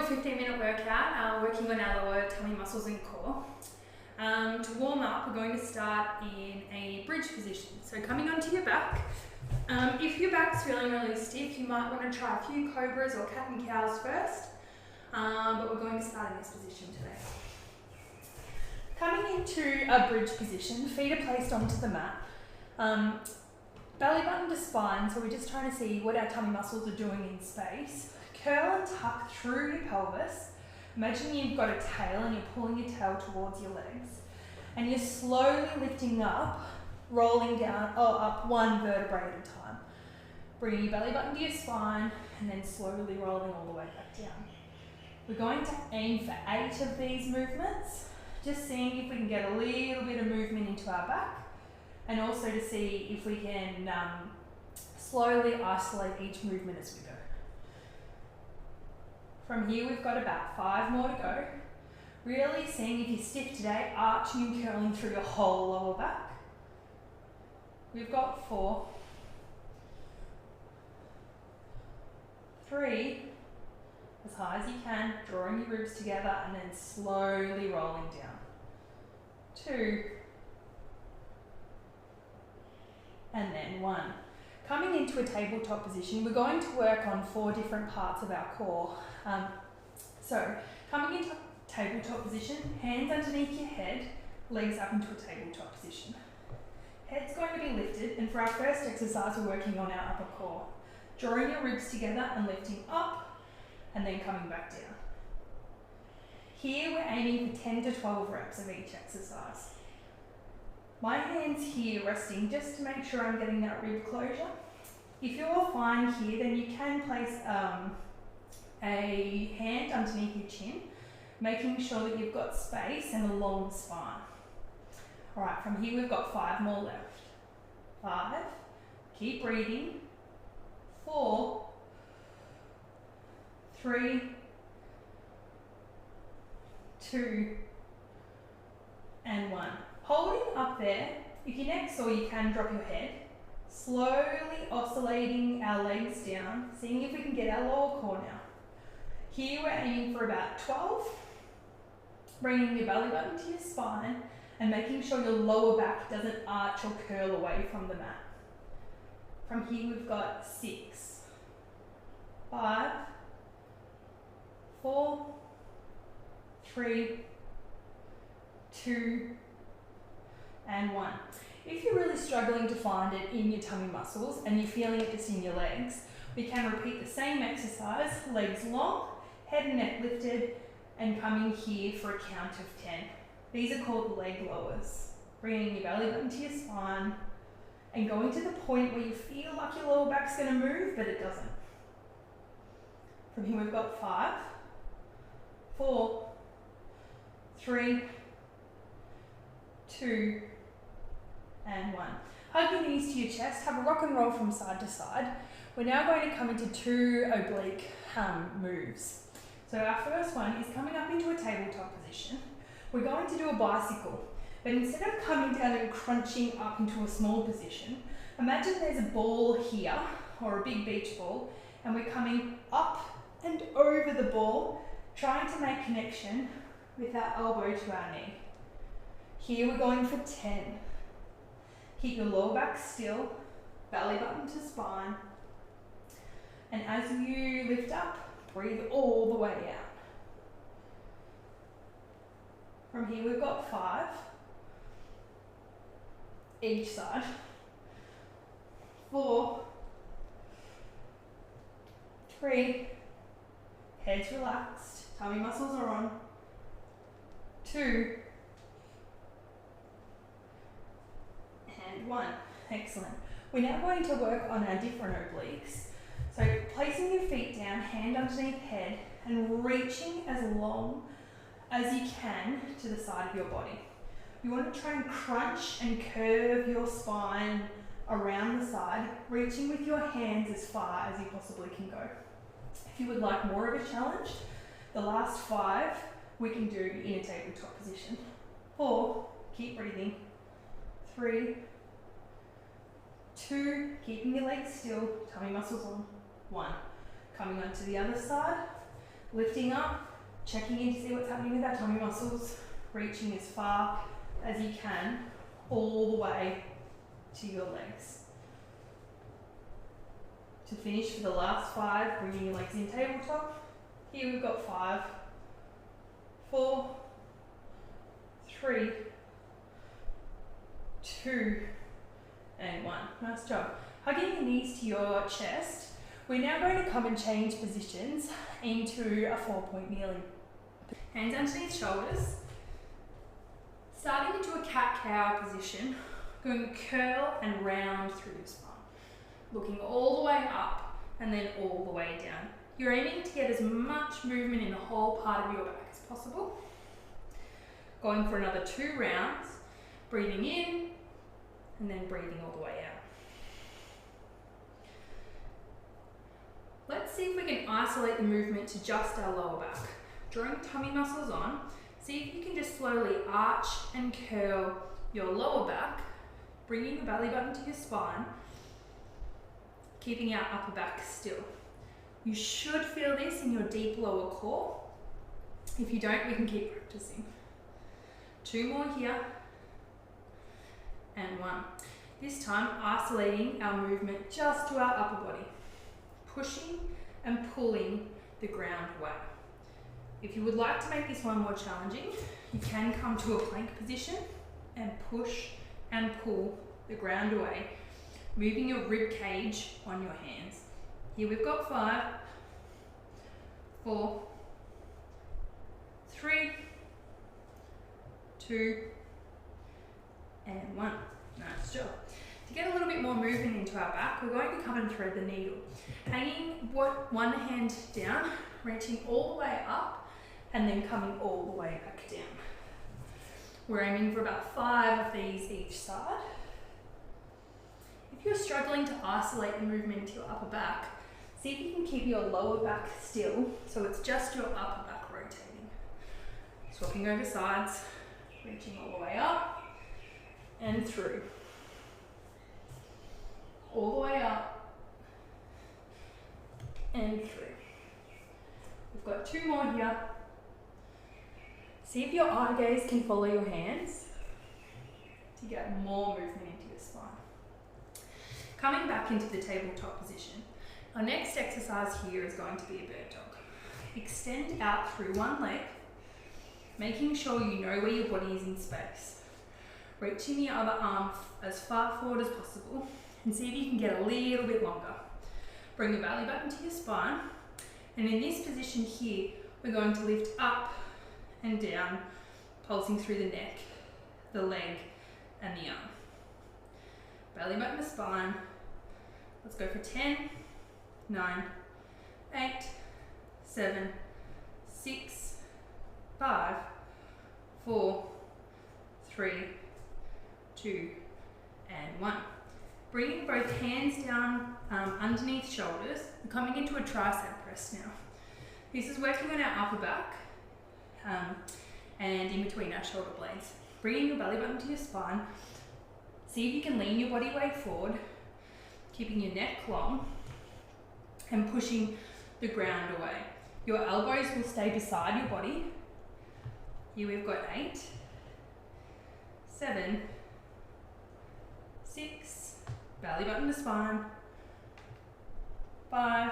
15-minute workout, working on our lower tummy muscles and core. To warm up, we're going to start in a bridge position. So coming onto your back. If your back's feeling really stiff, you might want to try a few cobras or cat and cows first. But we're going to start in this position today. Coming into a bridge position, feet are placed onto the mat. Belly button to spine, so we're just trying to see what our tummy muscles are doing in space. Curl and tuck through your pelvis. Imagine you've got a tail and you're pulling your tail towards your legs. And you're slowly lifting up, rolling down, up one vertebrae at a time. Bringing your belly button to your spine and then slowly rolling all the way back down. We're going to aim for 8 of these movements, just seeing if we can get a little bit of movement into our back, and also to see if we can slowly isolate each movement as we go. From here we've got about 5 more to go. Really seeing if you're stiff today, arching and curling through your whole lower back. We've got 4, 3, as high as you can, drawing your ribs together and then slowly rolling down. 2, and then 1. Coming into a tabletop position, we're going to work on 4 different parts of our core. So, coming into a tabletop position, hands underneath your head, legs up into a tabletop position. Head's going to be lifted, and for our first exercise, we're working on our upper core. Drawing your ribs together and lifting up, and then coming back down. Here, we're aiming for 10 to 12 reps of each exercise. My hand's here resting just to make sure I'm getting that rib closure. If you're fine here, then you can place a hand underneath your chin, making sure that you've got space and a long spine. Alright, from here we've got 5 more left. 5, keep breathing. 4, 3, 2, and 1. Holding up there, if your neck's sore, you can drop your head. Slowly oscillating our legs down, seeing if we can get our lower core now. Here we're aiming for about 12, bringing your belly button to your spine and making sure your lower back doesn't arch or curl away from the mat. From here we've got 6, 5, 4, 3, 2, and 1. If you're really struggling to find it in your tummy muscles and you're feeling it just in your legs, we can repeat the same exercise, legs long, head and neck lifted, and coming here for a count of 10. These are called leg lowers. Bringing your belly button to your spine and going to the point where you feel like your lower back's going to move, but it doesn't. From here we've got 5, 4, 3, 2, and 1. Hug your knees to your chest, have a rock and roll from side to side. We're now going to come into 2 oblique moves. So our first one is coming up into a tabletop position. We're going to do a bicycle, but instead of coming down and crunching up into a small position, imagine there's a ball here, or a big beach ball, and we're coming up and over the ball, trying to make connection with our elbow to our knee. Here we're going for 10. Keep your lower back still, belly button to spine. And as you lift up, breathe all the way out. From here we've got 5, each side. 4, 3, head's relaxed, tummy muscles are on. 2, and 1. Excellent. We're now going to work on our different obliques. So placing your feet down, hand underneath head, and reaching as long as you can to the side of your body. You want to try and crunch and curve your spine around the side, reaching with your hands as far as you possibly can go. If you would like more of a challenge, the last 5 we can do in a tabletop position. 4, keep breathing. 3, 2, keeping your legs still, tummy muscles on. 1, coming onto the other side, Lifting up, checking in to see what's happening with our tummy muscles, reaching as far as you can, all the way to your legs. To finish for the last 5, bringing your legs in tabletop. Here we've got 5, 4, 3, 2, and 1. Nice job. Hugging your knees to your chest, we're now going to come and change positions into a 4-point kneeling. Hands underneath shoulders. Starting into a cat-cow position, going to curl and round through the spine. Looking all the way up and then all the way down. You're aiming to get as much movement in the whole part of your back as possible. Going for another 2 rounds, breathing in and then breathing all the way out. Let's see if we can isolate the movement to just our lower back. Drawing tummy muscles on, see if you can just slowly arch and curl your lower back, bringing the belly button to your spine, keeping our upper back still. You should feel this in your deep lower core. If you don't, we can keep practicing. 2 more here, and 1. This time, isolating our movement just to our upper body, pushing and pulling the ground away. If you would like to make this one more challenging, you can come to a plank position and push and pull the ground away, moving your rib cage on your hands. Here we've got 5, 4, 3, 2, and 1. Nice job. To get a little bit more movement into our back, we're going to come and thread the needle. Hanging one hand down, reaching all the way up, and then coming all the way back down. We're aiming for about 5 of these each side. If you're struggling to isolate the movement to your upper back, see if you can keep your lower back still, so it's just your upper back rotating. Swapping over sides, reaching all the way up and through. All the way up and through. We've got 2 more here. See if your eye gaze can follow your hands to get more movement into your spine. Coming back into the tabletop position, our next exercise here is going to be a bird dog. Extend out through one leg, making sure you know where your body is in space. Reaching the other arm as far forward as possible and see if you can get a little bit longer. Bring your belly button to your spine, and in this position here, we're going to lift up and down, pulsing through the neck, the leg, and the arm. Belly button to spine. Let's go for 10, 9, 8, 7, 6, 5, 4, 3, 2, and 1. Bringing both hands down underneath shoulders. We're coming into a tricep press now. This is working on our upper back and in between our shoulder blades. Bringing your belly button to your spine. See if you can lean your body weight forward, keeping your neck long and pushing the ground away. Your elbows will stay beside your body. Here we've got 8, 7, 6, belly button to spine, 5,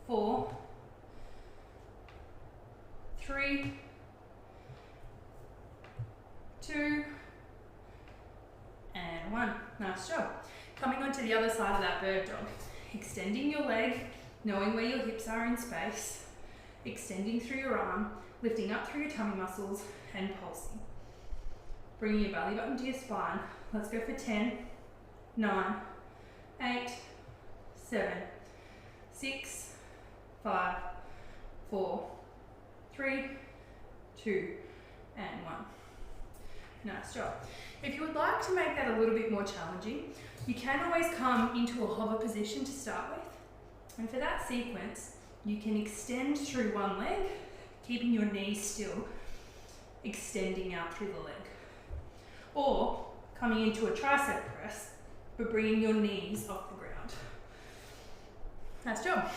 4, 3, 2, and 1. Nice job. Coming onto the other side of that bird dog. Extending your leg, knowing where your hips are in space, extending through your arm, lifting up through your tummy muscles, and pulsing. Bringing your belly button to your spine. Let's go for 10, 9, 8, 7, 6, 5, 4, 3, 2, and 1. Nice job. If you would like to make that a little bit more challenging, you can always come into a hover position to start with. And for that sequence, you can extend through one leg, keeping your knees still, extending out through the leg. Or coming into a tricep press, but bringing your knees off the ground. Nice job.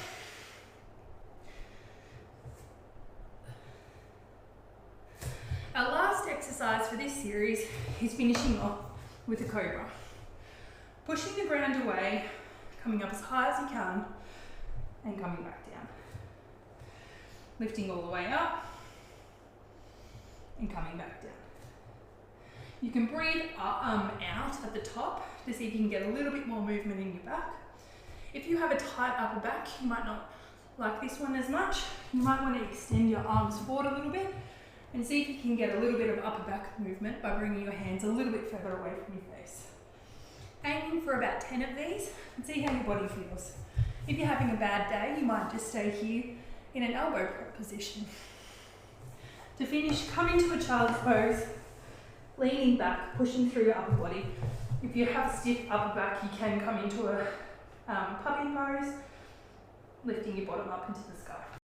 this series is finishing off with a cobra. Pushing the ground away, coming up as high as you can, and coming back down. Lifting all the way up, and coming back down. You can breathe out at the top to see if you can get a little bit more movement in your back. If you have a tight upper back, you might not like this one as much. You might want to extend your arms forward a little bit and see if you can get a little bit of upper back movement by bringing your hands a little bit further away from your face. Aiming for about 10 of these and see how your body feels. If you're having a bad day, you might just stay here in an elbow prep position. To finish, come into a child's pose, leaning back, pushing through your upper body. If you have a stiff upper back, you can come into a puppy pose, lifting your bottom up into the sky.